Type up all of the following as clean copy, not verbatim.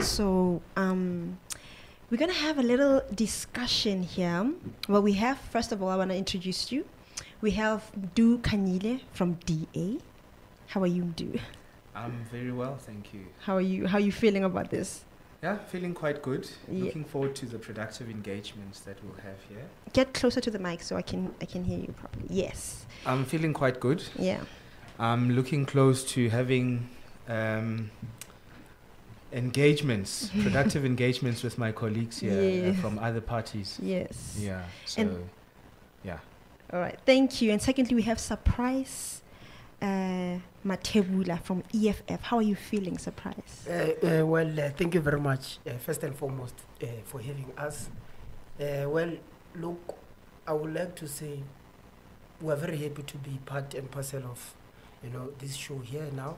So, we're going to have a little discussion here. Well, we have, first of all, I want to introduce you. We have Du Kanyile from DA. How are you, Du? I'm very well, thank you. How are you? How are you feeling about this? Yeah, feeling quite good. Yeah. Looking forward to the productive engagements that we'll have here. Get closer to the mic so I can hear you properly. Yes. I'm feeling quite good. Yeah. I'm looking close to having engagements, productive engagements with my colleagues here Yes. from other parties. Yes. Yeah, so, yeah. All right. Thank you. And secondly, we have Surprise Matebula from EFF. How are you feeling, Surprise? Thank you very much, first and foremost, for having us. Look, I would like to say we're very happy to be part and parcel of, this show here now,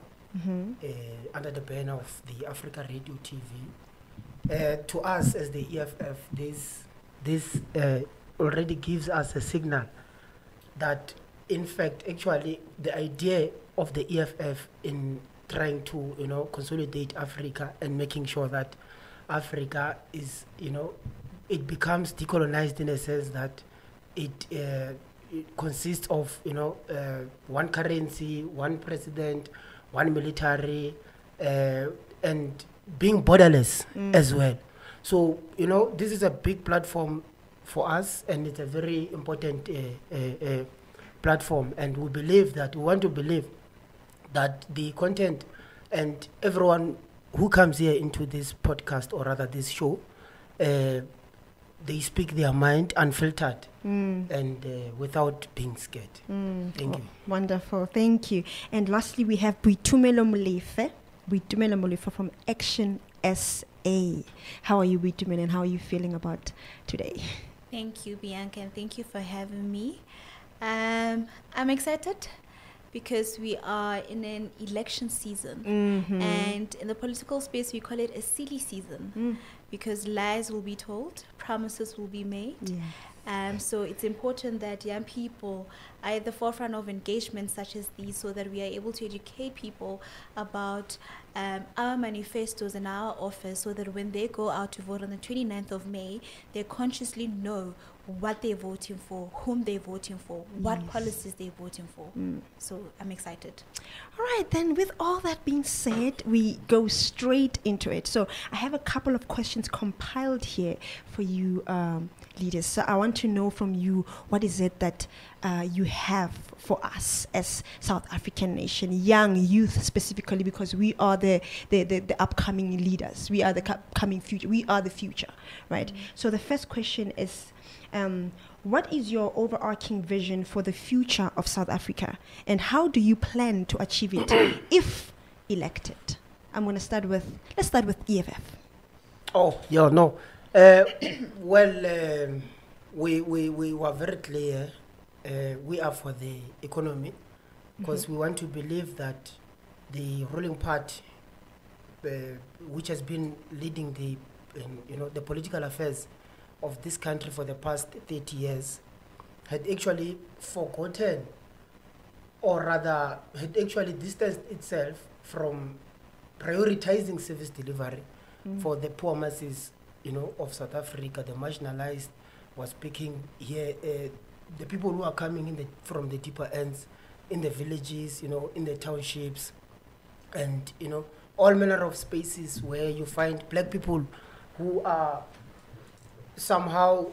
under the banner of the Africa Radio TV. To us as the EFF, this already gives us a signal that, in fact, actually, the idea of the EFF in trying to, consolidate Africa and making sure that Africa is, it becomes decolonized in a sense that it consists of, one currency, one president, one military, and being borderless as well. So, this is a big platform for us, and it's a very important platform. And we want to believe that the content and everyone who comes here into this podcast, or rather this show, they speak their mind unfiltered and without being scared. Thank you. Wonderful. Thank you. And lastly, we have Boitumelo Molefe from Action SA. How are you, Boitumelo, and how are you feeling about today? Thank you, Bianca, and thank you for having me. I'm excited because we are in an election season, and in the political space we call it a silly season because lies will be told, promises will be made. So it's important that young people are at the forefront of engagements such as these, so that we are able to educate people about our manifestos and our offers, so that when they go out to vote on the 29th of May, they consciously know what they're voting for, whom they're voting for, what policies they're voting for. So I'm excited. All right, then with all that being said, we go straight into it. So I have a couple of questions compiled here for you leaders. So I want to know from you, what is it that you have for us as South African nation, young youth specifically, because we are the upcoming leaders. We are the upcoming future. We are the future, right? So the first question is, what is your overarching vision for the future of South Africa, and how do you plan to achieve it if elected? Let's start with EFF. Oh, yeah, no. We were very clear. We are for the economy, because we want to believe that the ruling party, which has been leading the political affairs of this country for the past 30 years, had actually forgotten, or rather had actually distanced itself from prioritizing service delivery for the poor masses, of South Africa, the marginalized. Was speaking here, the people who are coming from the deeper ends, in the villages, in the townships, and all manner of spaces where you find black people who are somehow,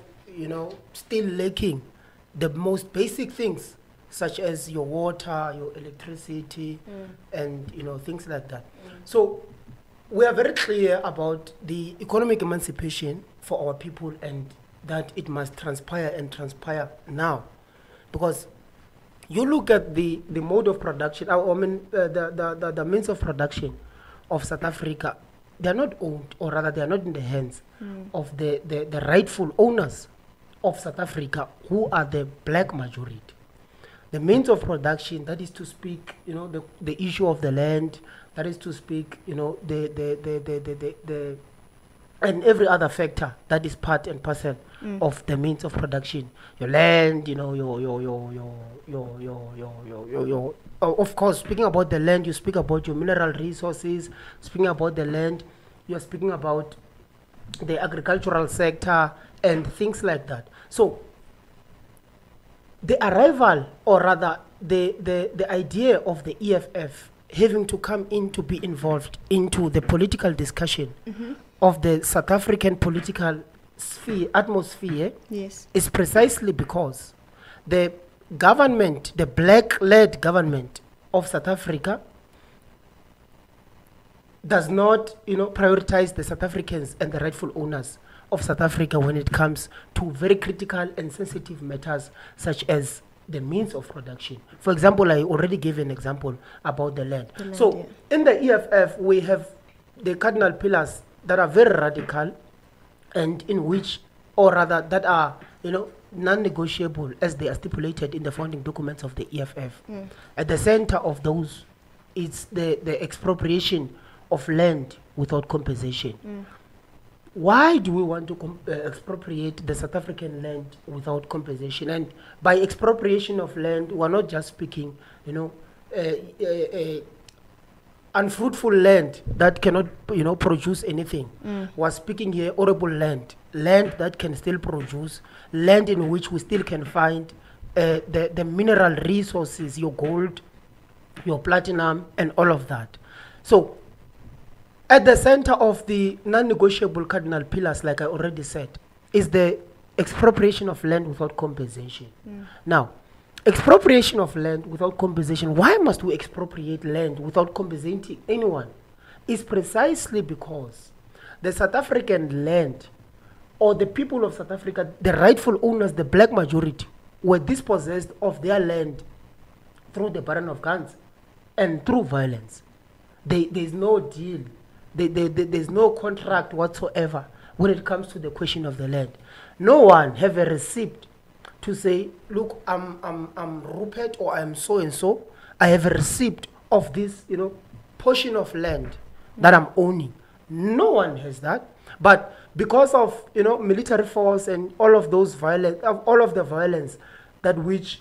still lacking the most basic things, such as your water, your electricity, and things like that. So we are very clear about the economic emancipation for our people, and that it must transpire now, because you look at the mode of production. The means of production of South Africa, they are not owned, or rather they are not in the hands of the rightful owners of South Africa, who are the black majority. The means of production, that is to speak, the issue of the land, that is to speak, the and every other factor that is part and parcel of the means of production. Your land, of course, speaking about the land, you speak about your mineral resources. Speaking about the land, you're speaking about the agricultural sector and things like that. So the arrival, or rather the idea of the EFF having to come in to be involved into the political discussion of the South African political atmosphere Yes. is precisely because the government, the black-led government of South Africa, does not, prioritize the South Africans and the rightful owners of South Africa when it comes to very critical and sensitive matters such as the means of production. For example, I already gave an example about the land. So in the EFF, we have the cardinal pillars that are very radical and in which, or rather, that are, non-negotiable as they are stipulated in the founding documents of the EFF. At the center of those, it's the expropriation of land without compensation. Why do we want to expropriate the South African land without compensation? And by expropriation of land, we're not just speaking, unfruitful land that cannot, produce anything. We're speaking here arable land that can still produce, land in which we still can find the mineral resources, your gold, your platinum, and all of that. So at the center of the non-negotiable cardinal pillars, like I already said, is the expropriation of land without compensation. Now, expropriation of land without compensation, why must we expropriate land without compensating anyone? Is precisely because the South African land, or the people of South Africa, the rightful owners, the black majority, were dispossessed of their land through the burning of guns and through violence. There's no deal. There's no contract whatsoever when it comes to the question of the land. No one have a receipt to say, look, I'm Rupert, or I'm so and so. I have a receipt of this, portion of land that I'm owning. No one has that. But because of military force and all of those violence, all of the violence that which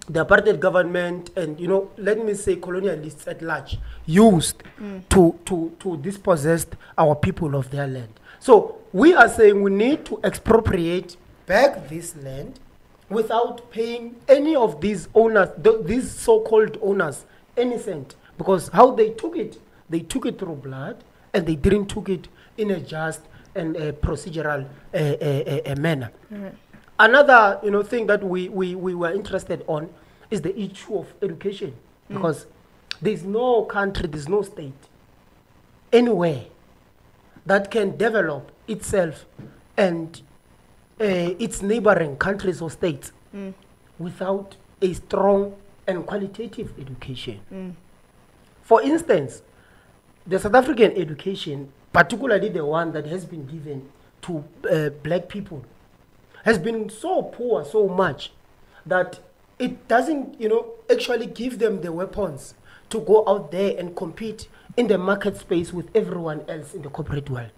the apartheid government and let me say colonialists at large used to dispossess our people of their land. So we are saying we need to expropriate back this land without paying any of these owners, these so-called owners, any cent, because how they took it through blood, and they didn't took it in a just and a procedural manner. Another thing that we were interested on is the issue of education, because there's no country, there's no state anywhere that can develop itself and its neighboring countries or states without a strong and qualitative education. For instance, the South African education, particularly the one that has been given to black people, has been so poor so much that it doesn't, actually give them the weapons to go out there and compete in the market space with everyone else in the corporate world.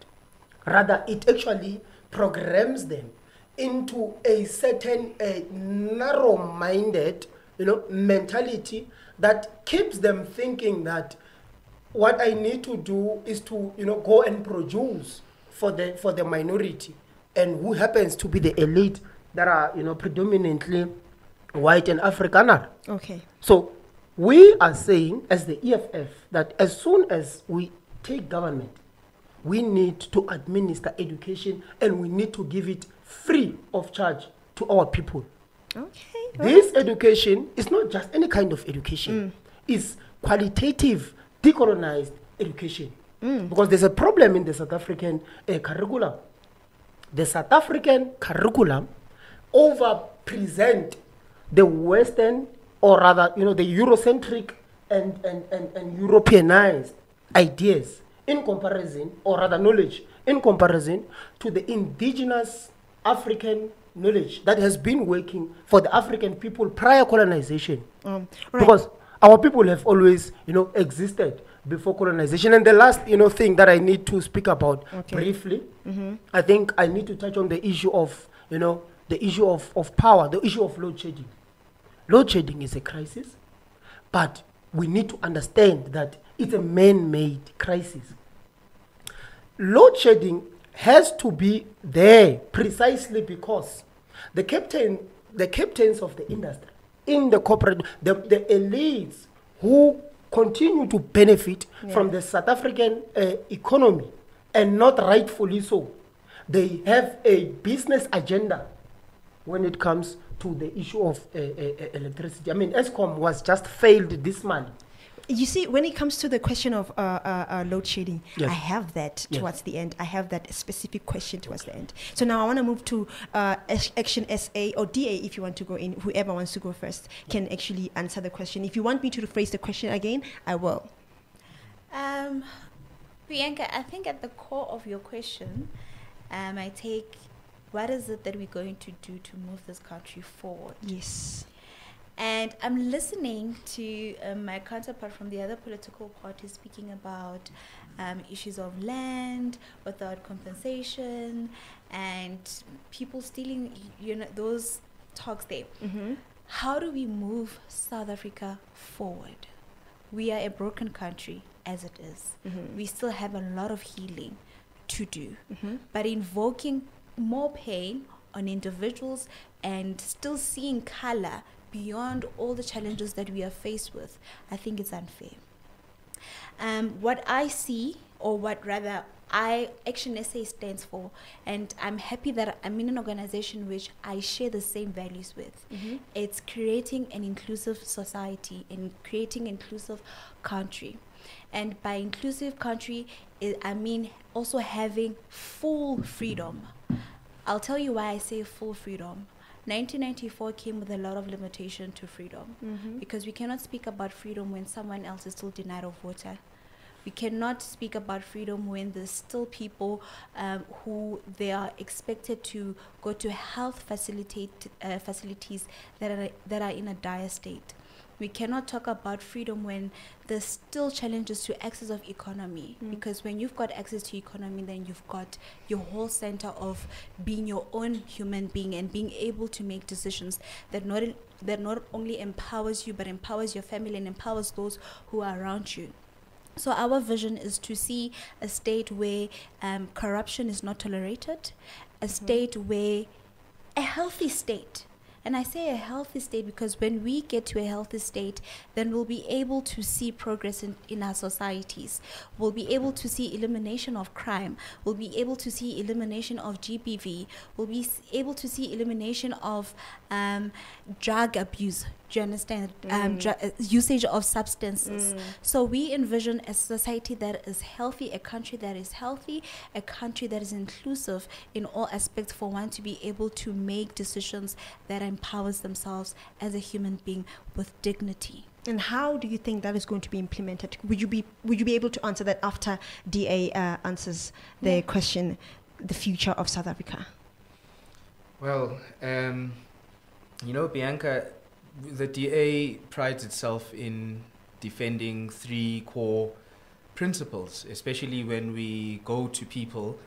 Rather, it actually programs them into a certain narrow-minded, mentality that keeps them thinking that what I need to do is to, go and produce for the minority, and who happens to be the elite that are, predominantly white and Afrikaner. Okay. So we are saying, as the EFF, that as soon as we take government, we need to administer education, and we need to give it free of charge to our people. Okay. This education is not just any kind of education. It's qualitative, decolonized education. Because there's a problem in the South African curriculum. The South African curriculum over-present the Western, or rather, the Eurocentric and Europeanized ideas in comparison, or rather knowledge, in comparison to the indigenous African knowledge that has been working for the African people prior colonization. Right. Because our people have always, existed before colonization. And the last, thing that I need to speak about briefly, I think I need to touch on the issue of, the issue of power, the issue of load shedding. Load shedding is a crisis, but we need to understand that it's a man-made crisis. load shedding has to be there precisely because the captains of the industry, in the corporate, the elites who continue to benefit from the South African economy, and not rightfully so. They have a business agenda when it comes to the issue of electricity. I mean, Eskom was just failed this month. You see, when it comes to the question of load shedding, Yes. I have that Yes. towards the end. I have that specific question towards the end. So now I want to move to Action SA or DA, if you want to go in. Whoever wants to go first can actually answer the question. If you want me to rephrase the question again, I will. Bianca, I think at the core of your question, I take, what is it that we're going to do to move this country forward? Yes. And I'm listening to my counterpart from the other political party speaking about issues of land without compensation and people stealing, those talks there. Mm-hmm. How do we move South Africa forward? We are a broken country as it is. Mm-hmm. We still have a lot of healing to do. Mm-hmm. But invoking more pain on individuals and still seeing color beyond all the challenges that we are faced with, I think it's unfair. What I see, or what rather Action SA stands for, and I'm happy that I'm in an organization which I share the same values with. Mm-hmm. It's creating an inclusive society and creating an inclusive country. And by inclusive country, I mean also having full freedom. I'll tell you why I say full freedom. 1994 came with a lot of limitation to freedom, Mm-hmm. because we cannot speak about freedom when someone else is still denied of water. We cannot speak about freedom when there's still people who they are expected to go to health facilities that are in a dire state. We cannot talk about freedom when there's still challenges to access of economy, because when you've got access to economy, then you've got your whole center of being your own human being and being able to make decisions that not only empowers you, but empowers your family and empowers those who are around you. So our vision is to see a state where corruption is not tolerated, a state where a healthy state. And I say a healthy state because when we get to a healthy state, then we'll be able to see progress in our societies. We'll be able to see elimination of crime. We'll be able to see elimination of GBV. We'll be able to see elimination of drug abuse. Do you understand? Usage of substances. So we envision a society that is healthy, a country that is healthy, a country that is inclusive in all aspects for one to be able to make decisions that empowers themselves as a human being with dignity. And how do you think that is going to be implemented? Would you be able to answer that after DA answers the question, the future of South Africa? Well, Bianca, the DA prides itself in defending three core principles, especially when we go to people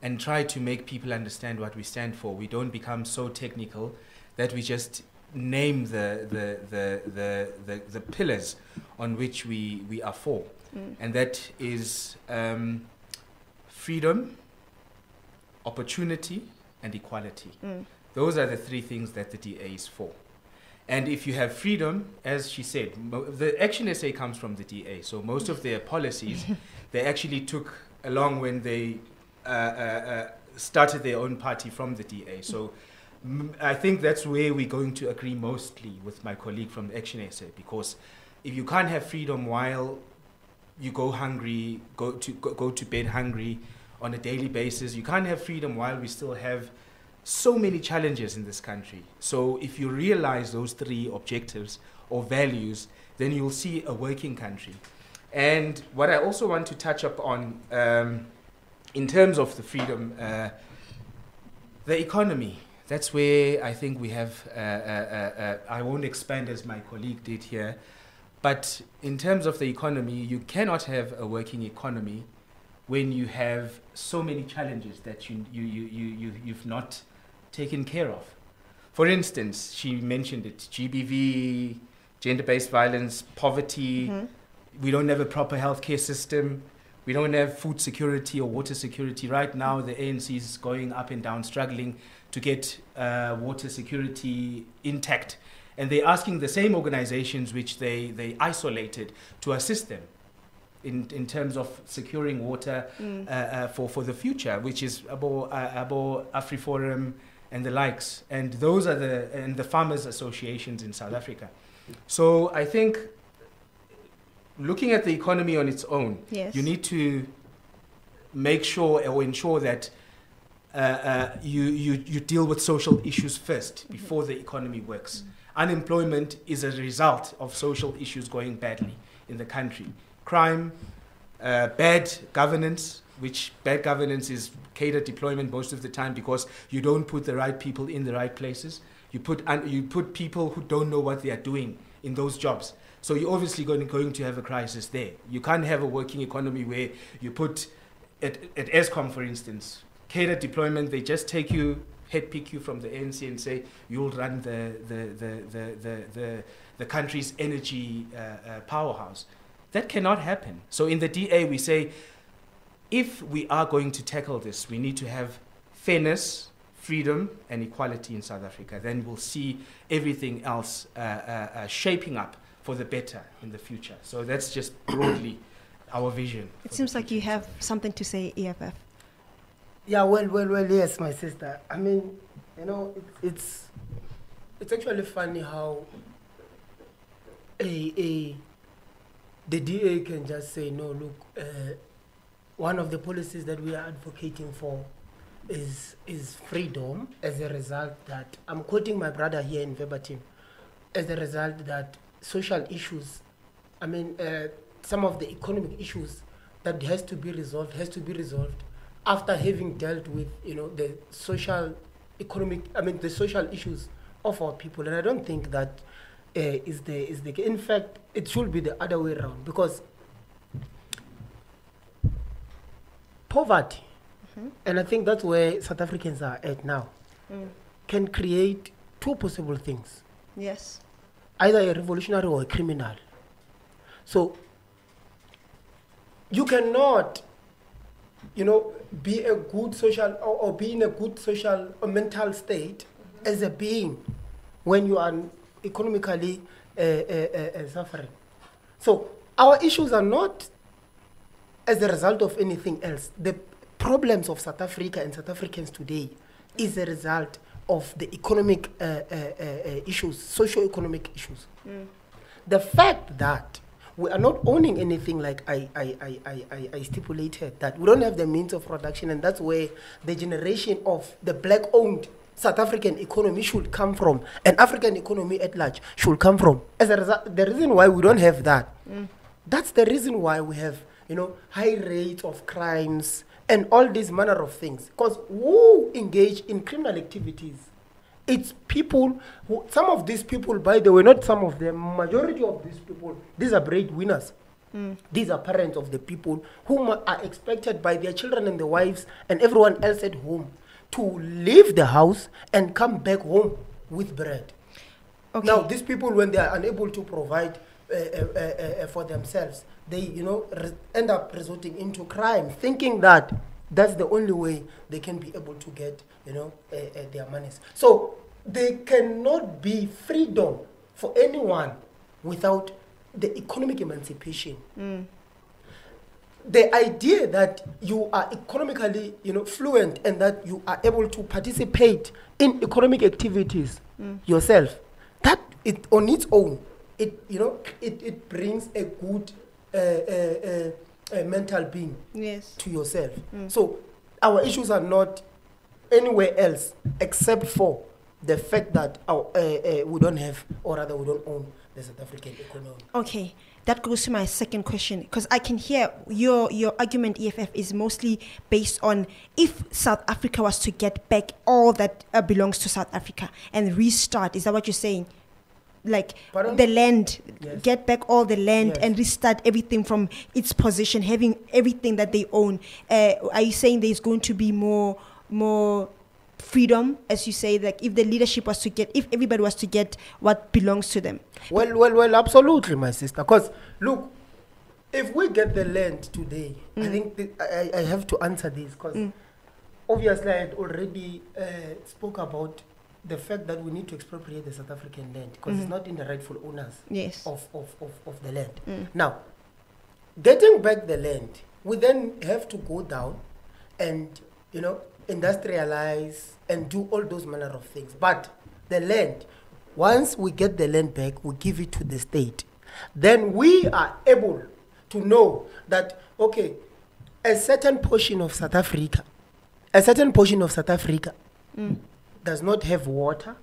and try to make people understand what we stand for. We don't become so technical that we just name the pillars on which we are for. And that is freedom, opportunity, and equality. Those are the three things that the DA is for. And if you have freedom, as she said, the Action SA comes from the DA. So most of their policies, they actually took along when they started their own party from the DA. So I think that's where we're going to agree mostly with my colleague from the Action SA, because if you can't have freedom while you go hungry, go to bed hungry on a daily basis, you can't have freedom while we still have so many challenges in this country. So if you realize those three objectives or values, then you'll see a working country. And what I also want to touch up on in terms of the freedom, the economy, that's where I think we have, I won't expand as my colleague did here, but in terms of the economy, you cannot have a working economy when you have so many challenges that you've not taken care of. For instance, she mentioned it, GBV, gender-based violence, poverty, we don't have a proper healthcare system, We don't have food security or water security. Right now, the ANC is going up and down, struggling to get water security intact. And they're asking the same organizations which they isolated to assist them in terms of securing water for the future, which is Abo AfriForum and the likes. And those are the farmers' associations in South Africa. So I think looking at the economy on its own, Yes. you need to make sure or ensure that you deal with social issues first before the economy works. Unemployment is a result of social issues going badly in the country. Crime, bad governance, which bad governance is cadre deployment most of the time because you don't put the right people in the right places. You put people who don't know what they are doing in those jobs. So you're obviously going to have a crisis there. You can't have a working economy where you put, at ESCOM for instance, cadre deployment, they just take you, pick you from the ANC and say, you'll run the country's energy powerhouse. That cannot happen. So in the DA we say, if we are going to tackle this, we need to have fairness, freedom and equality in South Africa. Then we'll see everything else shaping up for the better in the future. So that's just broadly our vision. It seems like you have something to say, EFF. Yeah, well, yes, my sister. I mean, you know, it's actually funny how the DA can just say, no, look, one of the policies that we are advocating for is freedom as a result that, I'm quoting my brother here in verbatim, as a result that social issues, I mean, some of the economic issues that has to be resolved after having dealt with, you know, the social, economic, I mean, the social issues of our people. And I don't think that is the, in fact, it should be the other way around, because poverty, and I think that's where South Africans are at now, can create two possible things. Yes. Either a revolutionary or a criminal. So you cannot, you know, be a good social or be in a good social or mental state as a being when you are economically suffering. So our issues are not as a result of anything else. The problems of South Africa and South Africans today is a result of the economic issues, socio-economic issues. The fact that we are not owning anything, like I stipulated, that we don't have the means of production, and that's where the generation of the black-owned South African economy should come from, and African economy at large should come from. As a result, the reason why we don't have that, that's the reason why we have, you know, high rates of crimes and all these manner of things. Because who engage in criminal activities? It's people who, some of these people, by the way, not some of them, majority of these people, these are breadwinners. These are parents of the people whom are expected by their children and their wives and everyone else at home to leave the house and come back home with bread. Okay. Now, these people, when they are unable to provide for themselves, they, you know, end up resorting into crime, thinking that that's the only way they can be able to get, you know, their monies. So there cannot be freedom for anyone without the economic emancipation. The idea that you are economically, you know, fluent and that you are able to participate in economic activities yourself, that it on its own, it, you know, it brings a good mental being to yourself. So our issues are not anywhere else except for the fact that we don't have, or rather we don't own the South African economy. Okay, that goes to my second question, because I can hear your argument, EFF, is mostly based on if South Africa was to get back all that belongs to South Africa and restart. Is that what you're saying? Like the land, get back all the land and restart everything from its position, having everything that they own. Are you saying there's going to be more freedom, as you say, like if the leadership was to get, if everybody was to get what belongs to them? Well, absolutely, my sister. Because look, if we get the land today, I think I have to answer this because obviously I had already spoke about the fact that we need to expropriate the South African land because it's not in the rightful owners Yes. of the land. Now, getting back the land, we then have to go down and, industrialize and do all those manner of things. But the land, once we get the land back, we give it to the state. Then we are able to know that, okay, a certain portion of South Africa does not have water.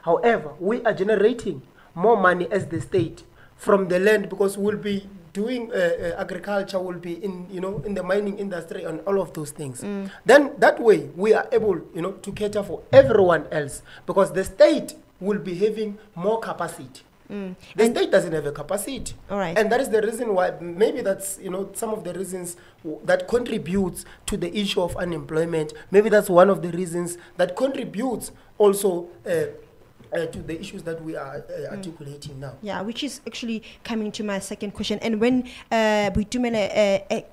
However, we are generating more money as the state from the land because we'll be doing agriculture, will be in the mining industry and all of those things. Then that way we are able to cater for everyone else because the state will be having more capacity. The state doesn't have a capacity. All right. And that is the reason why, maybe that's some of the reasons that contributes to the issue of unemployment. Maybe that's one of the reasons that contributes also to the issues that we are articulating now. Yeah, which is actually coming to my second question. And when we do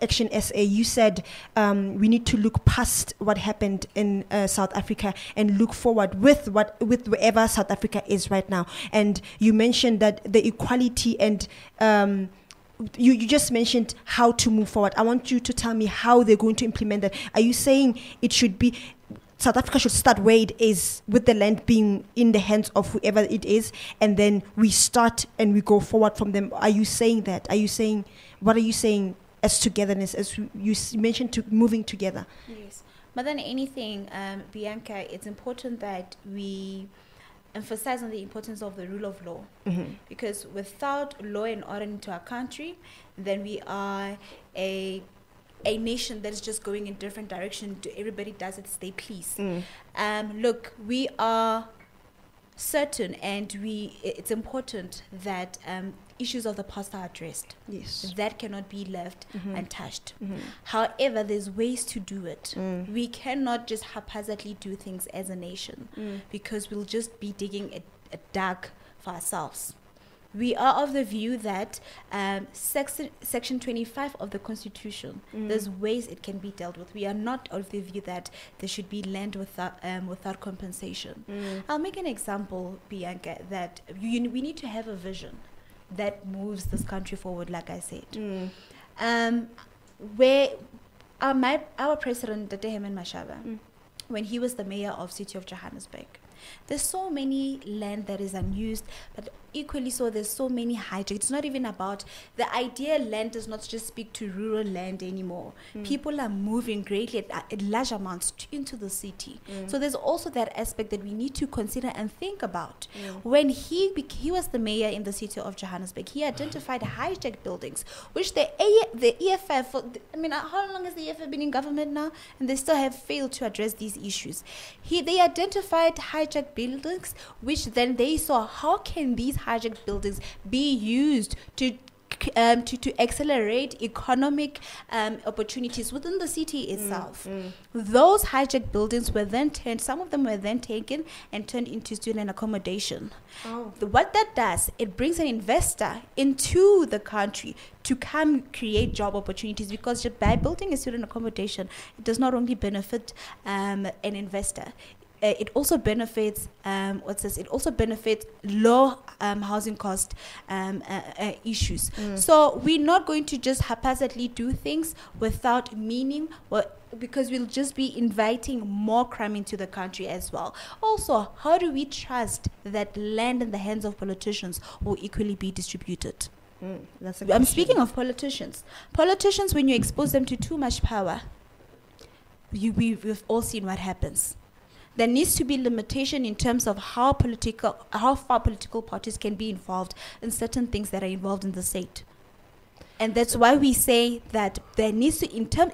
Action SA, you said we need to look past what happened in South Africa and look forward with wherever South Africa is right now. And you mentioned that the equality and you just mentioned how to move forward. I want you to tell me how they're going to implement that. Are you saying it should be South Africa should start where it is, with the land being in the hands of whoever it is, and then we start and we go forward from them? Are you saying that? What are you saying as togetherness, as you mentioned, to moving together? Yes. More than anything, Bianca, it's important that we emphasize on the importance of the rule of law. Because without law and order into our country, then we are a nation that is just going in different direction. Everybody does it as they please. Look, we are certain, and it's important that issues of the past are addressed. Yes. That cannot be left untouched. However, there's ways to do it. We cannot just haphazardly do things as a nation because we'll just be digging a dark for ourselves. We are of the view that Section 25 of the Constitution, there's ways it can be dealt with. We are not of the view that there should be land without compensation. I'll make an example, Bianca, that we need to have a vision that moves this country forward, like I said. Where our president, Dr. Herman Mashaba, when he was the mayor of City of Johannesburg, there's so many land that is unused, but equally so there's so many hijacks. It's not even about the idea. Land does not just speak to rural land anymore. People are moving greatly at large amounts into the city. So there's also that aspect that we need to consider and think about. When he was the mayor in the City of Johannesburg, he identified hijacked buildings, which the EFF, how long has the EFF been in government now? And they still have failed to address these issues. They identified hijacked buildings, which then they saw, how can these hijacked buildings be used to accelerate economic opportunities within the city itself. Those hijacked buildings were then some of them were then taken and turned into student accommodation. What that does, it brings an investor into the country to come create job opportunities, because just by building a student accommodation, it does not only benefit an investor, it also benefits it also benefits low housing cost issues. So we're not going to just haphazardly do things without meaning, because we'll just be inviting more crime into the country as well. Also, how do we trust that land in the hands of politicians will equally be distributed? I'm speaking of politicians. Politicians, when you expose them to too much power, we've all seen what happens. There needs to be limitation in terms of how far political parties can be involved in certain things that are involved in the state. And that's why we say that there needs to,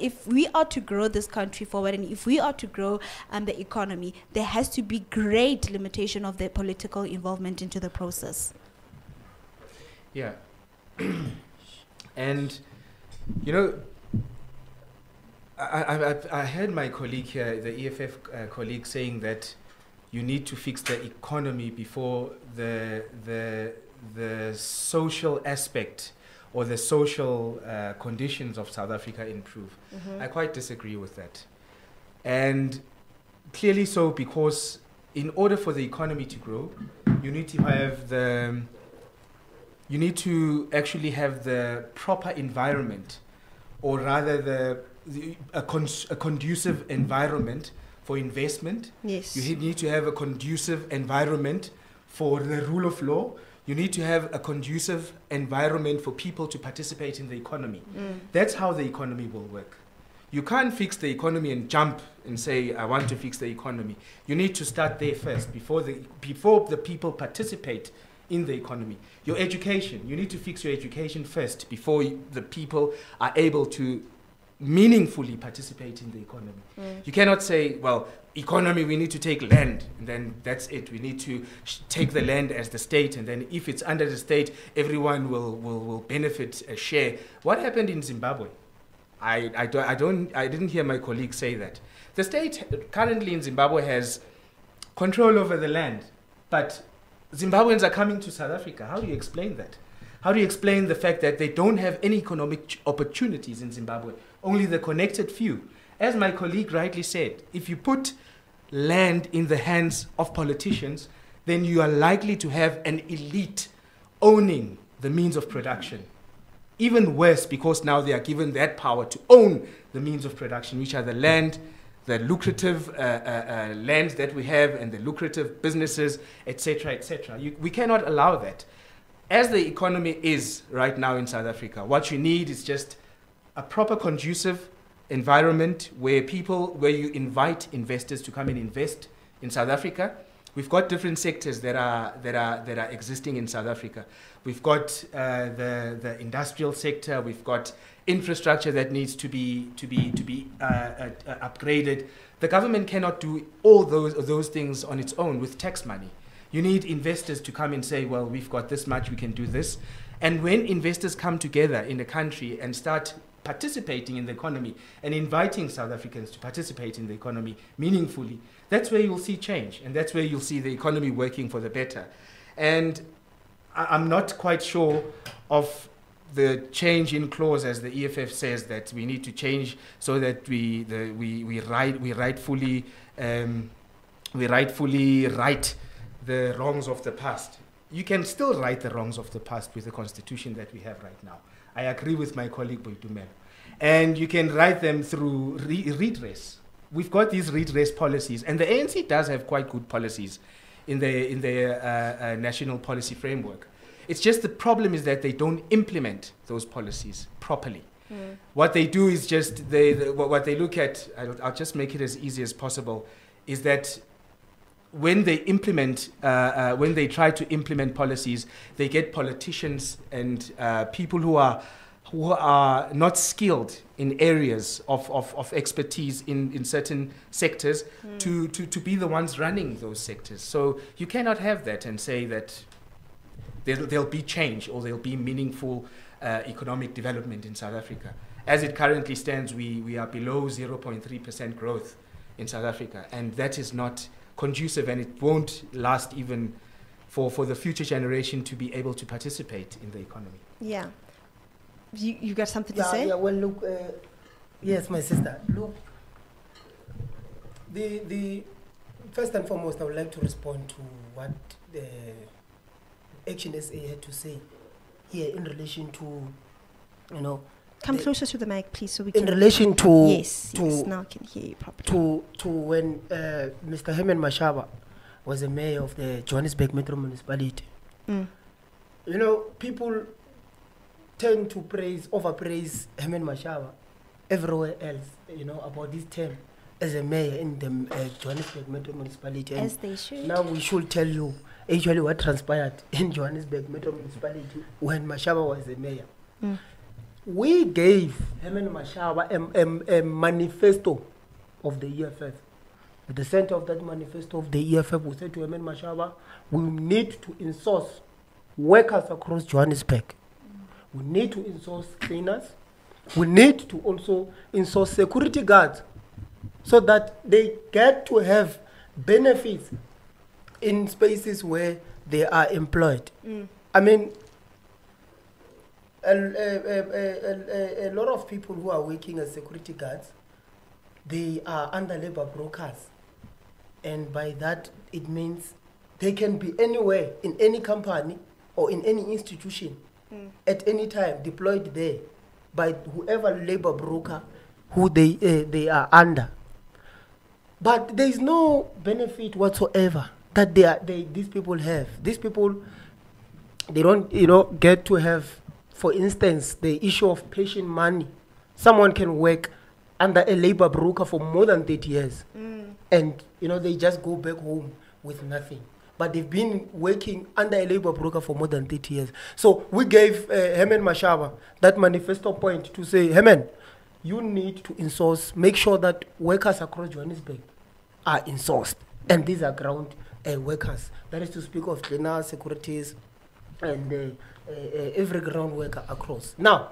if we are to grow this country forward, and if we are to grow the economy, there has to be great limitation of the political involvement into the process. Yeah. And, I heard my colleague here, the EFF colleague, saying that you need to fix the economy before the social aspect or the social conditions of South Africa improve. I quite disagree with that. And clearly so, because in order for the economy to grow, you need to have actually have the proper environment, or rather a conducive environment for investment. Yes. You need to have a conducive environment for the rule of law. You need to have a conducive environment for people to participate in the economy. That's how the economy will work. You can't fix the economy and jump and say, I want to fix the economy. You need to start there first before the people participate in the economy. Your education, you need to fix your education first before the people are able to meaningfully participate in the economy. You cannot say, well, economy, we need to take land, and then that's it. We need to take the land as the state, and then if it's under the state, everyone will benefit a share. What happened in Zimbabwe? I didn't hear my colleague say that. The state currently in Zimbabwe has control over the land, but Zimbabweans are coming to South Africa. How do you explain that? How do you explain the fact that they don't have any economic opportunities in Zimbabwe? Only the connected few. As my colleague rightly said, if you put land in the hands of politicians, then you are likely to have an elite owning the means of production. Even worse, because now they are given that power to own the means of production, which are the land, the lucrative lands that we have, and the lucrative businesses, etc., etc. We cannot allow that. As the economy is right now in South Africa, what you need is just a proper conducive environment where you invite investors to come and invest in South Africa. We've got different sectors that are existing in South Africa. We've got the industrial sector. We've got infrastructure that needs to be upgraded. The government cannot do all those things on its own with tax money. You need investors to come and say, well, we've got this much, we can do this. And when investors come together in the country and start participating in the economy and inviting South Africans to participate in the economy meaningfully, that's where you'll see change, and that's where you'll see the economy working for the better. And I'm not quite sure of the change in clause, as the EFF says, that we need to change so that we rightfully right the wrongs of the past. You can still right the wrongs of the past with the constitution that we have right now. I agree with my colleague Boitumelo. And you can right them through redress. We've got these redress policies, and the ANC does have quite good policies in their national policy framework. It's just the problem is that they don't implement those policies properly. What they do is just, what they look at, I'll just make it as easy as possible, is that when they when they try to implement policies, they get politicians and people who are not skilled in areas of expertise in certain sectors to be the ones running those sectors. So you cannot have that and say that there'll be change or there'll be meaningful economic development in South Africa. As it currently stands, we are below 0.3% growth in South Africa, and that is not conducive, and it won't last even for the future generation to be able to participate in the economy. Yeah. You got something to say? Yeah, well, look, yes, my sister. Look, the first and foremost, I would like to respond to what the Action SA had to say here in relation to, Come closer to the mic, please, so we can. In relation to yes, now I can hear you properly. To when Mr. Herman Mashaba was the mayor of the Johannesburg Metro Municipality. People tend to overpraise Herman Mashaba everywhere else, about this term as a mayor in the Johannesburg Metro Municipality. As they should. Now we should tell you actually what transpired in Johannesburg Metro Municipality when Mashaba was the mayor. We gave Herman Mashaba a manifesto of the EFF. At the center of that manifesto of the EFF, we said to Herman Mashaba, we need to insource workers across Johannesburg. We need to insource cleaners. We need to also insource security guards so that they get to have benefits in spaces where they are employed. I mean, A lot of people who are working as security guards, they are under labor brokers. And by that, it means they can be anywhere, in any company or in any institution, at any time, deployed there by whoever labor broker who they are under. But there is no benefit whatsoever that these people have. These people, they don't, get to have, for instance, the issue of pension money. Someone can work under a labor broker for more than 30 years. And, they just go back home with nothing. But they've been working under a labor broker for more than 30 years. So we gave Herman Mashaba that manifesto point to say, Herman, you need to insource, make sure that workers across Johannesburg are insourced. And these are ground workers. That is to speak of cleaners, securities, and every ground worker across. Now,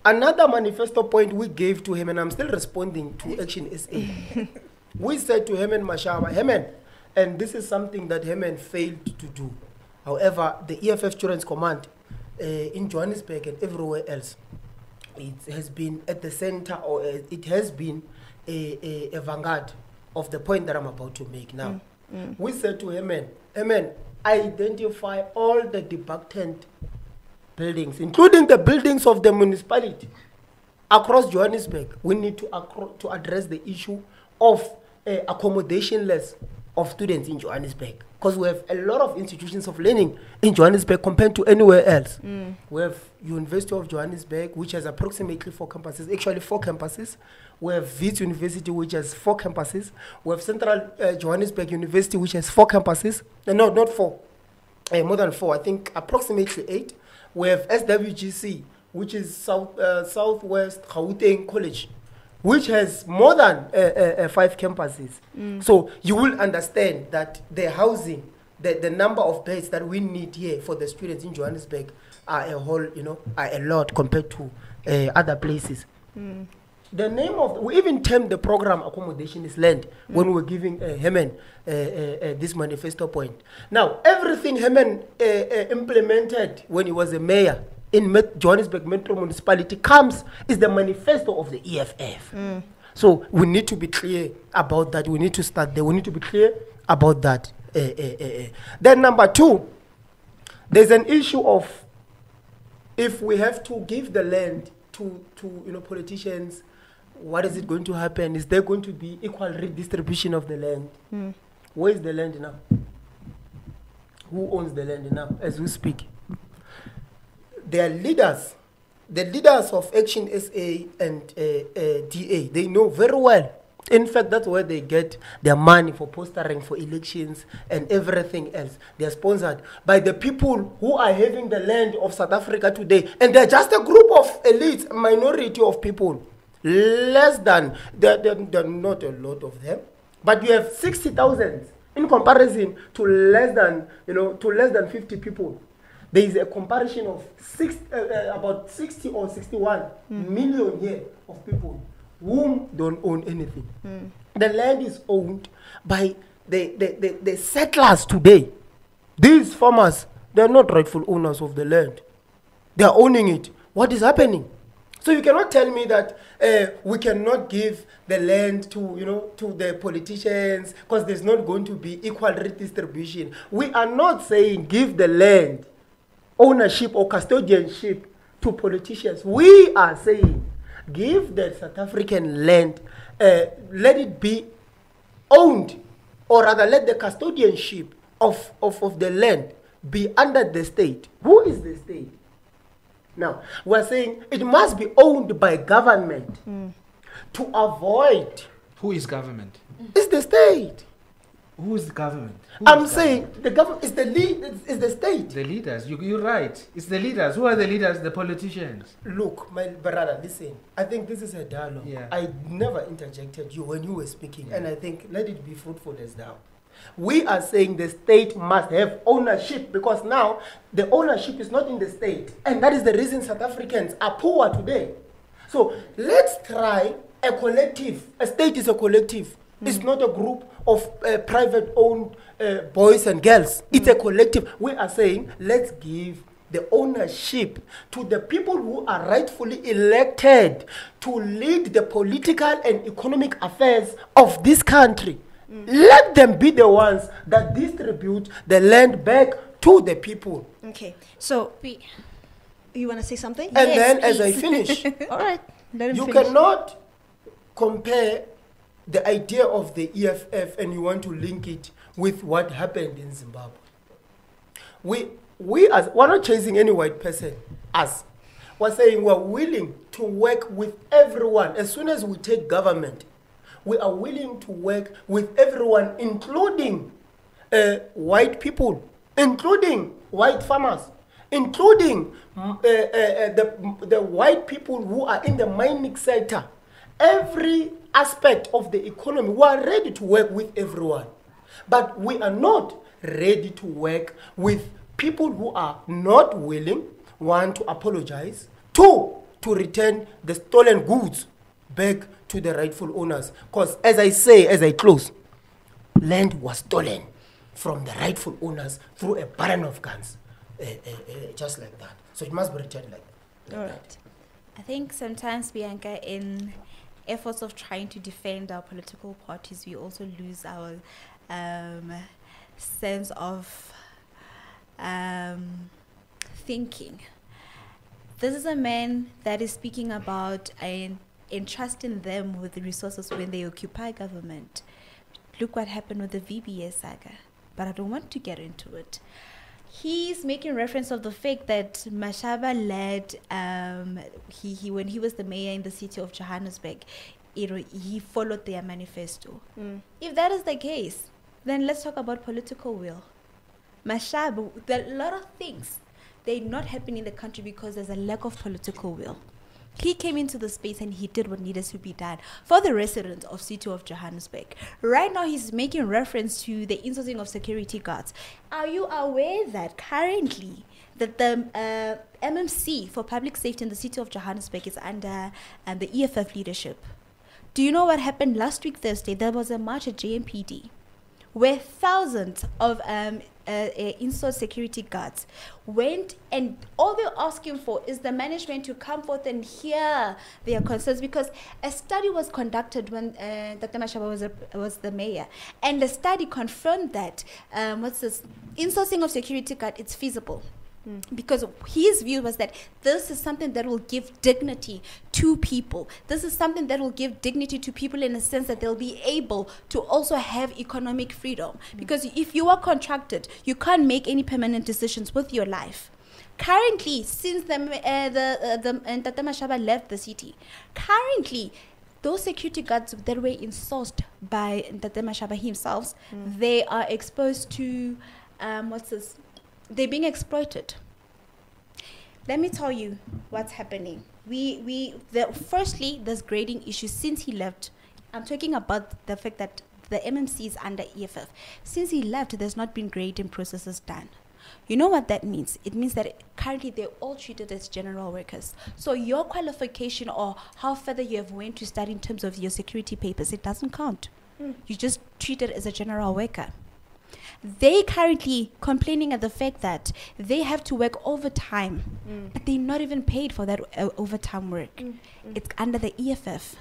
another manifesto point we gave to him, and I'm still responding to Action SA. We said to Herman Mashaba, Herman, and this is something that Herman failed to do. However, the EFF Children's Command in Johannesburg and everywhere else, it has been at the center, or it has been a vanguard of the point that I'm about to make now. We said to Herman, identify all the debunked buildings, including the buildings of the municipality across Johannesburg. We need to address the issue of accommodationless of students in Johannesburg, because we have a lot of institutions of learning in Johannesburg compared to anywhere else. We have University of Johannesburg, which has approximately 4 campuses, actually 4 campuses. We have Wits University, which has 4 campuses. We have Central Johannesburg University, which has 4 campuses. No, not 4, more than 4, I think approximately 8. We have SWGC, which is Southwest Gauteng College, which has more than 5 campuses. So you will understand that the housing, the number of beds that we need here for the students in Johannesburg are a lot compared to other places. The name of, we even termed the program accommodation is land when we were giving Herman this manifesto point. Now, everything Herman implemented when he was a mayor in Johannesburg Metro Municipality is the manifesto of the EFF. So we need to be clear about that. We need to start there. We need to be clear about that. Then number 2, there's an issue of if we have to give the land to politicians, what is it going to happen? Is there going to be equal redistribution of the land? Where is the land now? Who owns the land now as we speak? Their leaders, the leaders of Action SA and DA, they know very well. In fact, that's where they get their money for postering for elections and everything else. They are sponsored by the people who are having the land of South Africa today. And they're just a group of elites, a minority of people. Less than, there are not a lot of them. But you have 60,000 in comparison to less than 50 people. There is a comparison of about 60 or 61 million here of people whom don't own anything. The land is owned by the settlers today. These farmers, they are not rightful owners of the land. They are owning it. What is happening? So you cannot tell me that we cannot give the land to the politicians because there's not going to be equal redistribution. We are not saying give the land ownership or custodianship to politicians. We are saying give the South African land, let it be owned, or rather let the custodianship of the land be under the state. Who is the state? Now, we're saying it must be owned by government to avoid. Who is government? It's the state. Who is the government? I'm saying the government is the state. The leaders. You're right. It's the leaders. Who are the leaders? The politicians. Look, my brother, listen. I think this is a dialogue. Yeah. I never interjected you when you were speaking, and I think let it be fruitful as now. We are saying the state must have ownership because now the ownership is not in the state, and that is the reason South Africans are poor today. So let's try a collective. A state is a collective. It's not a group of private-owned boys and girls. It's a collective. We are saying let's give the ownership to the people who are rightfully elected to lead the political and economic affairs of this country. Let them be the ones that distribute the land back to the people. Okay. So, you want to say something? And Yes, then as I please. finish, All right. Let him you finish. cannot compare the idea of the EFF and you want to link it with what happened in Zimbabwe. We're not chasing any white person. Us. We're saying we're willing to work with everyone. As soon as we take government, we are willing to work with everyone, including white people, including white farmers, including the white people who are in the mining sector. Every aspect of the economy, we are ready to work with everyone. But we are not ready to work with people who are not willing, one, to apologize, two, to return the stolen goods back to the rightful owners. Because as I close, land was stolen from the rightful owners through a barren of guns, just like that. So it must be returned like that. All right. I think sometimes, Bianca, in efforts of trying to defend our political parties, we also lose our sense of thinking. This is a man that is speaking about entrusting them with the resources when they occupy government. Look what happened with the VBS saga, but I don't want to get into it. He's making reference of the fact that Mashaba led, he when he was the mayor in the city of Johannesburg, he followed their manifesto. If that is the case, then let's talk about political will. Mashaba, there are a lot of things, they're not happening in the country because there's a lack of political will. He came into the space and he did what needed to be done for the residents of city of Johannesburg. Right now, he's making reference to the insourcing of security guards. Are you aware that currently that the MMC for public safety in the city of Johannesburg is under the EFF leadership? Do you know what happened last week, Thursday? There was a march at JMPD where thousands of in-source security guards went, and all they're asking for is the management to come forth and hear their concerns, because a study was conducted when Dr. Mashaba was the mayor, and the study confirmed that in-sourcing of security guard, it's feasible. Because his view was that this is something that will give dignity to people. This is something that will give dignity to people in a sense that they'll be able to also have economic freedom. Because if you are contracted, you can't make any permanent decisions with your life. Currently, since Tata Mashaba left the city, currently, those security guards that were insourced by Tata Mashaba himself, they are exposed to, they're being exploited. Let me tell you what's happening. Firstly, there's grading issues since he left. I'm talking about the fact that the MMC is under EFF. Since he left, there's not been grading processes done. You know what that means? It means that currently they're all treated as general workers. So your qualification or how further you have went to study in terms of your security papers, it doesn't count. You just treated as a general worker. They currently complaining at the fact that they have to work overtime, but they're not even paid for that overtime work. It's under the EFF.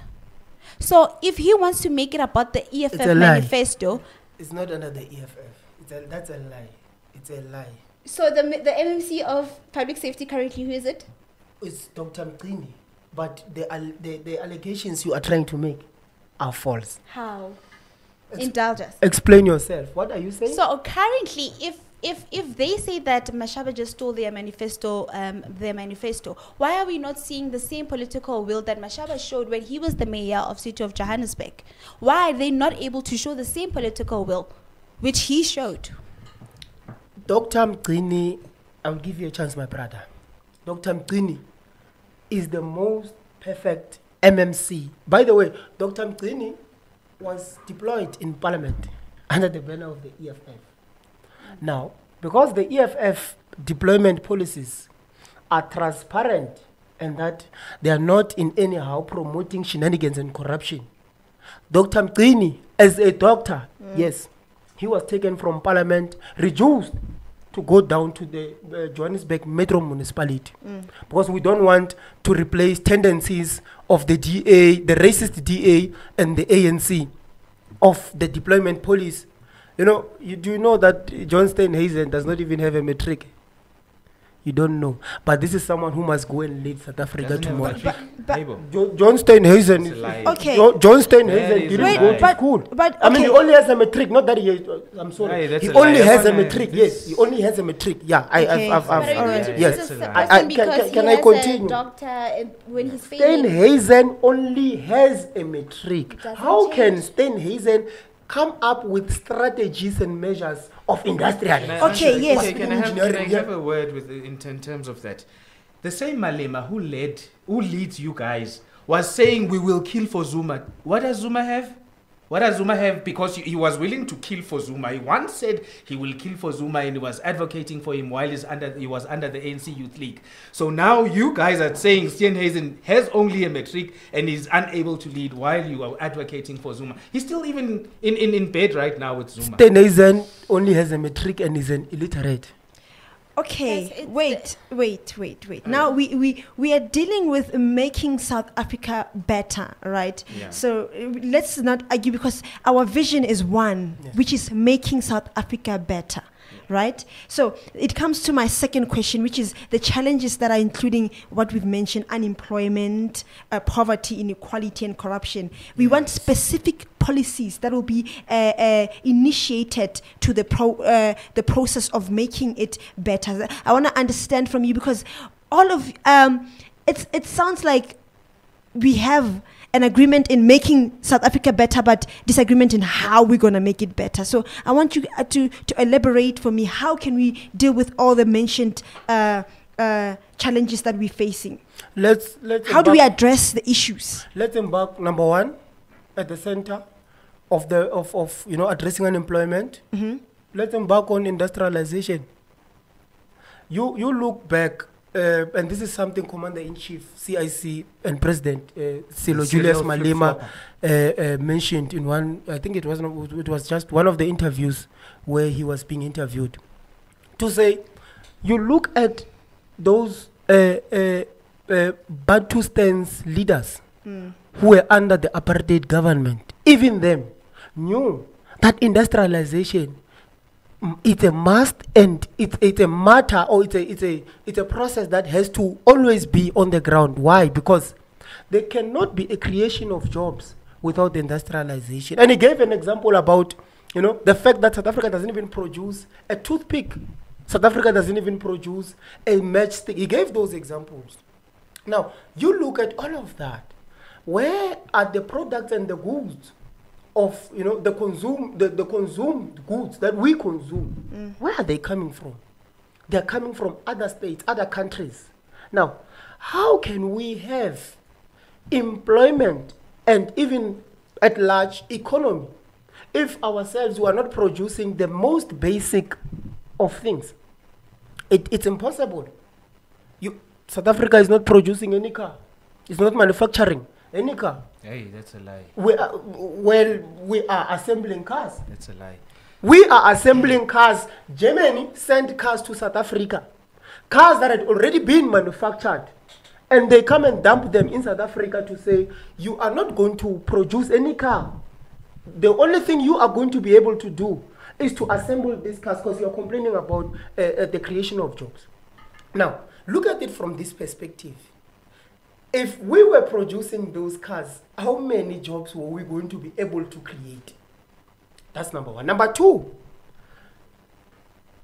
So if he wants to make it about the EFF manifesto, it's not under the EFF. That's a lie. It's a lie. So the MMC of public safety currently, who is it? It's Dr. Mqini. But the allegations you are trying to make are false. How? Indulge us. Explain yourself. What are you saying? So currently, if they say that Mashaba just stole their manifesto, why are we not seeing the same political will that Mashaba showed when he was the mayor of city of Johannesburg? Why are they not able to show the same political will which he showed? Dr. Mqini, I'll give you a chance, my brother. Dr. Mqini is the most perfect MMC. By the way, Dr. Mqini was deployed in parliament under the banner of the EFF. Now, because the EFF deployment policies are transparent and that they are not in any how promoting shenanigans and corruption, Dr. Mqini, as a doctor, yes, he was taken from parliament, reduced to go down to the Johannesburg Metro Municipality because we don't want to replace tendencies of the DA, the racist DA and the ANC of the deployment police. You know, do you know that John Steenhuisen does not even have a matric? You don't know. But this is someone who must go and lead South Africa tomorrow. John Steenhuisen. Okay. John Steenhuisen didn't go to school. But I mean, he only has a matric. Not that he. I'm sorry. Right, he only has a matric. Yes, he only has a matric. Yeah, Okay. I've But are you going yes. to Yes. choose a I- person I- because can he I has continue? a doctor when he's failing? Steenhuisen only has a matric. Doesn't How can change. Steenhuisen come up with strategies and measures of industrial? Okay, yes. Okay, can I Engineering, have a word with in terms of that? The same Malema who leads you guys was saying we will kill for Zuma. What does Zuma have? What does Zuma have? Because he was willing to kill for Zuma. He once said he will kill for Zuma and he was advocating for him while he was under the ANC Youth League. So now you guys are saying Steenhuisen has only a matric and is unable to lead while you are advocating for Zuma. He's still even in bed right now with Zuma. Steenhuisen only has a matric and is an illiterate. Okay, Yes, it's wait. Now we are dealing with making South Africa better, right? Yeah. So let's not argue because our vision is one, Yes. which is making South Africa better. Right? So it comes to my second question, which is the challenges that are including what we've mentioned: unemployment, poverty, inequality, and corruption. We want specific policies that will be initiated to the process of making it better. I want to understand from you because all of it sounds like we have an agreement in making South Africa better, but disagreement in how we're going to make it better. So I want you to elaborate for me, how can we deal with all the mentioned challenges that we're facing? Let's How do we address the issues? Let's embark, number one, at the center of addressing unemployment. Mm-hmm. Let's embark on industrialization. You look back, and this is something Commander-in-Chief, CIC, and President Silo Julius Malema mentioned in one, I think it was just one of the interviews where he was being interviewed, to say, you look at those Bantustan's leaders who were under the apartheid government, even them knew that industrialization it's a must and it's a matter, or it's a process that has to always be on the ground. Why? Because there cannot be a creation of jobs without industrialization. And he gave an example about the fact that South Africa doesn't even produce a toothpick. South Africa doesn't even produce a matchstick. He gave those examples. Now you look at all of that. Where are the products and the goods of the consumed goods that we consume? Where are they coming from? They're coming from other states, other countries. Now, how can we have employment and even at large economy if ourselves we are not producing the most basic of things? It's impossible. South Africa is not producing any car. It's not manufacturing any car. Hey, that's a lie. We are assembling cars. That's a lie. We are assembling cars. Germany sent cars to South Africa. Cars that had already been manufactured. And they come and dump them in South Africa to say, you are not going to produce any car. The only thing you are going to be able to do is to assemble these cars because you are complaining about the creation of jobs. Now, look at it from this perspective. If we were producing those cars, how many jobs were we going to be able to create? That's number one. Number two,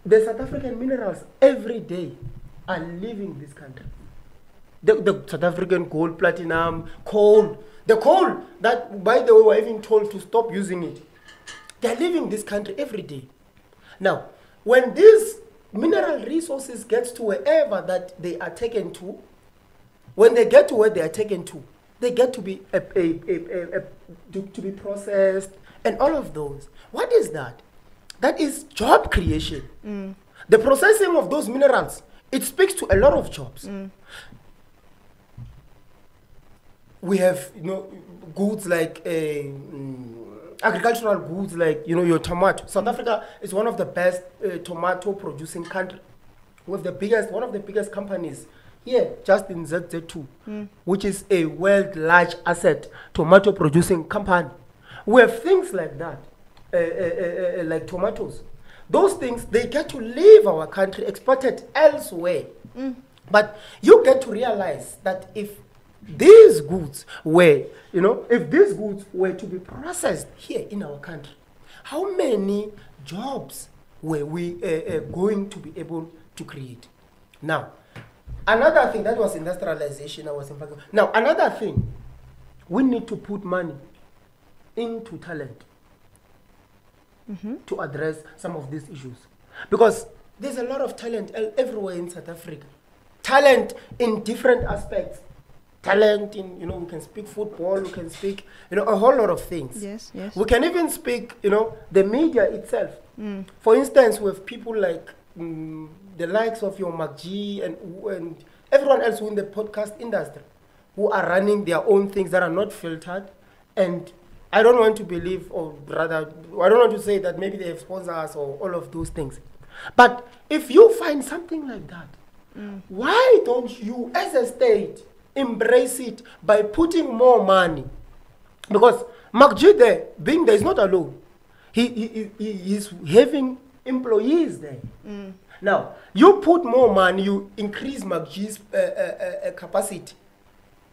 the South African minerals every day are leaving this country. The South African gold, platinum, coal. The coal that, by the way, we're even told to stop using it. They're leaving this country every day. Now, when these mineral resources get to wherever that they are taken to, when they get to where they are taken to, they get to be to be processed and all of those. What is that? That is job creation. The processing of those minerals, it speaks to a lot of jobs. We have goods like agricultural goods like, your tomato. South Africa is one of the best tomato producing country. With one of the biggest companies here, just in ZZ2, which is a world large asset tomato producing company. We have things like that, like tomatoes. Those things, they get to leave our country, exported elsewhere. But you get to realize that if these goods were, to be processed here in our country, how many jobs were we going to be able to create? Now, another thing, that was industrialization. Now, another thing, we need to put money into talent to address some of these issues. Because there's a lot of talent everywhere in South Africa. Talent in different aspects. Talent in, we can speak football, we can speak, a whole lot of things. Yes. We can even speak, the media itself. For instance, with people like the likes of your MacG and everyone else who in the podcast industry who are running their own things that are not filtered. And I don't want to believe, or rather, I don't want to say that maybe they have sponsors or all of those things. But if you find something like that, why don't you, as a state, embrace it by putting more money? Because MacG being there is not alone. He's having employees there. Now, you put more money, you increase MacG's capacity.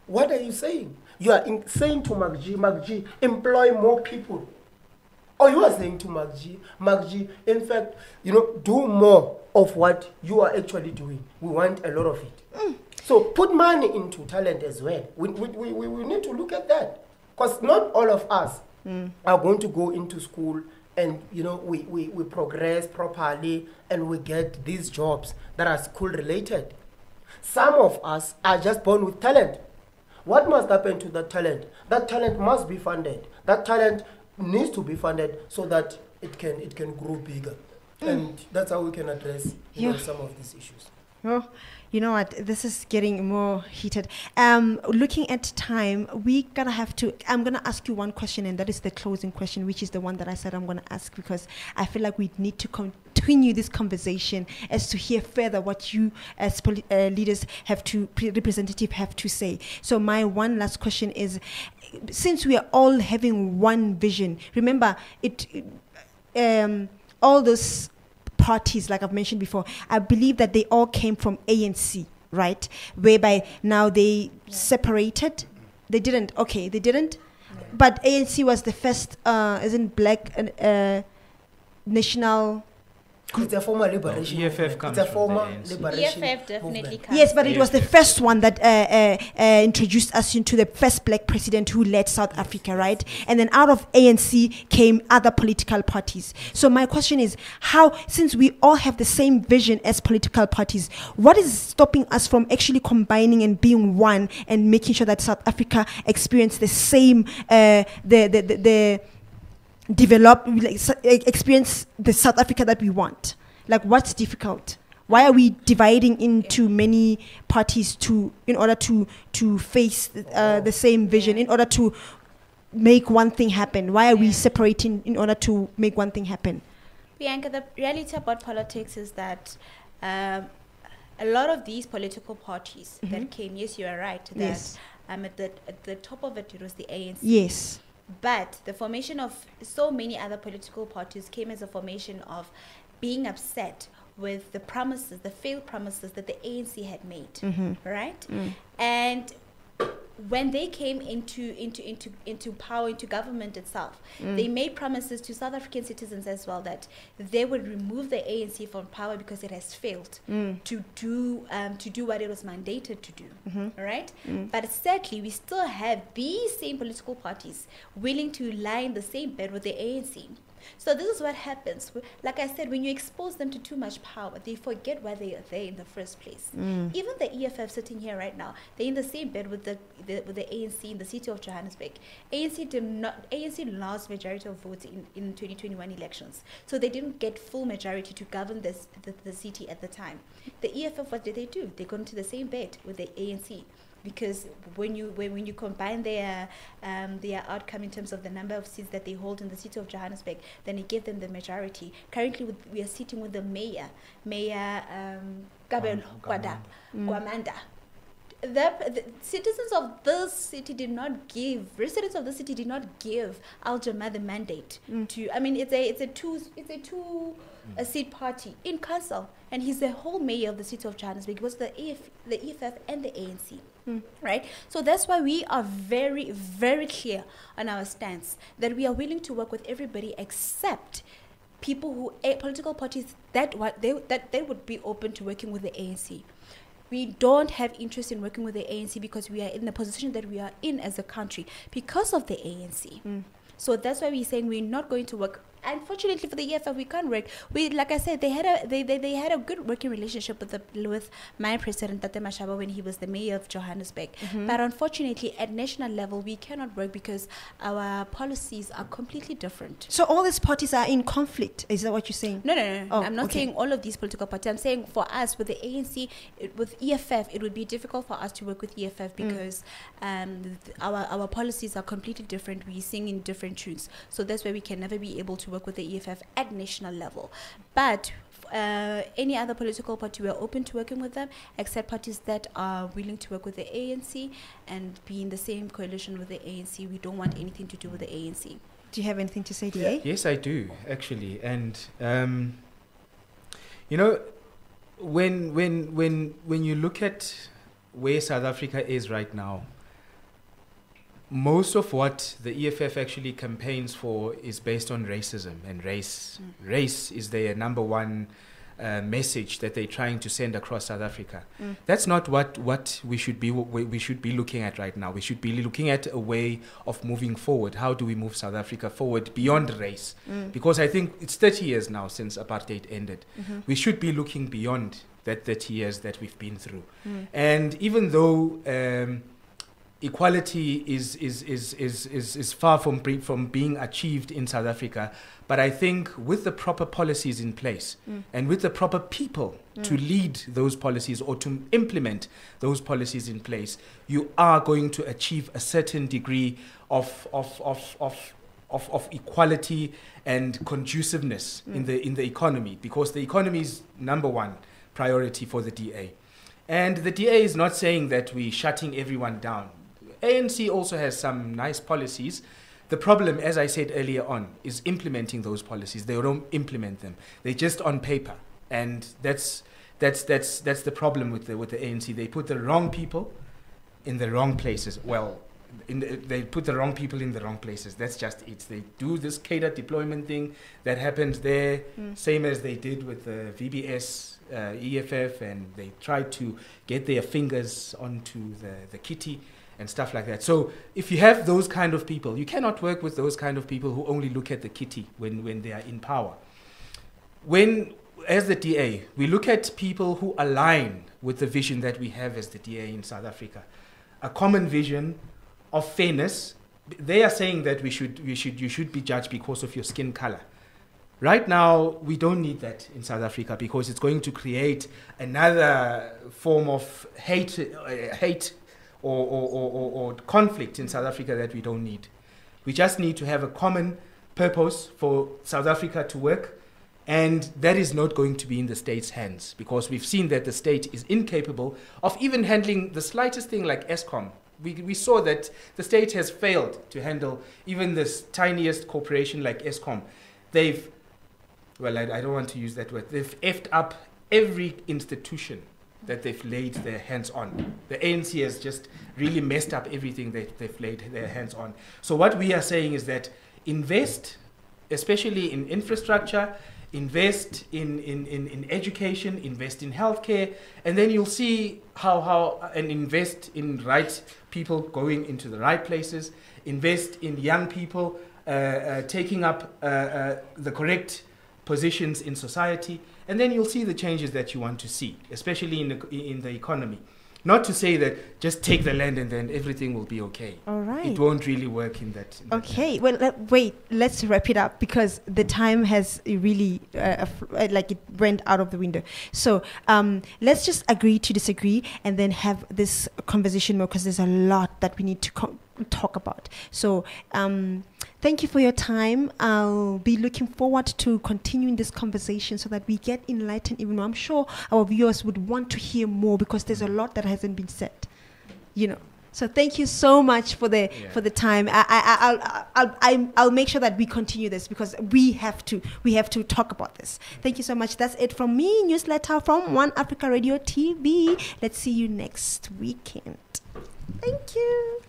What are you saying? You are saying to MacG, employ more people. Or you are saying to MacG, in fact, do more of what you are actually doing. We want a lot of it. So put money into talent as well. We need to look at that. Because not all of us are going to go into school and, we progress properly and we get these jobs that are school related. Some of us are just born with talent. What must happen to that talent? That talent must be funded. That talent needs to be funded so that it can grow bigger. And that's how we can address some of these issues. Oh, you know what? This is getting more heated. Looking at time, I'm gonna ask you one question, and that is the closing question, which is the one that I said I'm gonna ask, because I feel like we need to continue this conversation as to hear further what you as leaders representative have to say. So my one last question is, since we are all having one vision, remember all those parties, like I've mentioned before, I believe that they all came from ANC, right? Whereby now they separated. They didn't. But ANC was the first, black national. It's a former liberation. EFF comes it's a from former the ANC. liberation. EFF definitely comes. Yes, but it was the first one that introduced us into the first black president who led South Africa, right? And then out of ANC came other political parties. So my question is, since we all have the same vision as political parties, what is stopping us from actually combining and being one and making sure that South Africa experience the same experience the South Africa that we want? Like, what's difficult? Why are we dividing into many parties in order to face the same vision, in order to make one thing happen? Why are we separating in order to make one thing happen? Bianca, the reality about politics is that a lot of these political parties that came, yes, you are right, that Yes. At the top of it was the ANC. Yes. But the formation of so many other political parties came as a formation of being upset with the failed promises that the ANC had made, right? And when they came into power, into government itself, they made promises to South African citizens as well that they would remove the ANC from power because it has failed to do what it was mandated to do, right? But sadly, we still have these same political parties willing to lie in the same bed with the ANC. So this is what happens. Like I said, when you expose them to too much power, they forget why they are there in the first place. Even the EFF sitting here right now, they're in the same bed with the ANC in the city of Johannesburg. ANC lost majority of votes in 2021 elections. So they didn't get full majority to govern the city at the time. The EFF, what did they do? They got into the same bed with the ANC. because when you combine their outcome in terms of the number of seats that they hold in the city of Johannesburg, then it gave them the majority. Currently, we are sitting with the mayor Kabelo Gwamanda. The citizens of this city residents of the city did not give Al Jama the mandate to. I mean, it's a two seat party in council, and he's the whole mayor of the city of Johannesburg. It was the EFF and the ANC. Right? So that's why we are very, very clear on our stance that we are willing to work with everybody except people who, political parties that they would be open to working with the ANC. We don't have interest in working with the ANC because we are in the position that we are in as a country because of the ANC. So that's why we're saying we're not going to work. Unfortunately for the EFF, we can't work. Like I said, they had a good working relationship with my president, Tate Mashaba, when he was the mayor of Johannesburg. But unfortunately, at national level, we cannot work because our policies are completely different. So all these parties are in conflict. Is that what you're saying? No. Oh, I'm not saying all of these political parties. I'm saying for us, with the ANC, with EFF, it would be difficult for us to work with EFF because our policies are completely different. We sing in different tunes. So that's why we can never be able to work with the EFF at national level. But any other political party, we are open to working with them, except parties that are willing to work with the ANC and be in the same coalition with the ANC. We don't want anything to do with the ANC. Do you have anything to say, DA? Yes, I do, actually. And, you know, when you look at where South Africa is right now, most of what the EFF actually campaigns for is based on racism and race. Race is their number one message that they're trying to send across South Africa. That's not what we should be looking at right now. We should be looking at a way of moving forward. How do we move South Africa forward beyond race? Because I think it's 30 years now since apartheid ended. We should be looking beyond that 30 years that we've been through. And even though equality is far from being achieved in South Africa, but I think with the proper policies in place and with the proper people to lead those policies or to implement those policies in place, you are going to achieve a certain degree of equality and conduciveness in the economy, because the economy is number one priority for the DA. And the DA is not saying that we're shutting everyone down. ANC also has some nice policies. The problem, as I said earlier on, is implementing those policies. They don't implement them. They're just on paper. And that's the problem with the ANC. They put the wrong people in the wrong places. Well, they put the wrong people in the wrong places. That's just it. They do this cadre deployment thing that happens there, same as they did with the VBS, EFF, and they tried to get their fingers onto the kitty and stuff like that. So if you have those kind of people, you cannot work with those kind of people who only look at the kitty when they are in power. As the DA, we look at people who align with the vision that we have as the DA in South Africa, a common vision of fairness. They are saying that you should be judged because of your skin color. Right now, we don't need that in South Africa because it's going to create another form of hate or conflict in South Africa that we don't need. We just need to have a common purpose for South Africa to work, and that is not going to be in the state's hands, because we've seen that the state is incapable of even handling the slightest thing like Eskom. We saw that the state has failed to handle even this tiniest corporation like Eskom. I don't want to use that word. They've effed up every institution that they've laid their hands on. The ANC has just really messed up everything that they've laid their hands on. So what we are saying is that invest, especially in infrastructure, invest in education, invest in healthcare, and then you'll see and invest in right people going into the right places, invest in young people taking up the correct positions in society, and then you'll see the changes that you want to see, especially in the economy. Not to say that just take the land and then everything will be okay. All right. It won't really work in that. Okay, well, wait, let's wrap it up because the time has really, like it went out of the window. So let's just agree to disagree and then have this conversation more because there's a lot that we need to talk about. So thank you for your time. I'll be looking forward to continuing this conversation so that we get enlightened even more. I'm sure our viewers would want to hear more because there's a lot that hasn't been said, you know. So thank you so much for the time. I'll make sure that we continue this because we have to talk about this. Thank you so much. That's it from me, newsletter from One Africa Radio TV. Let's see you next weekend. Thank you.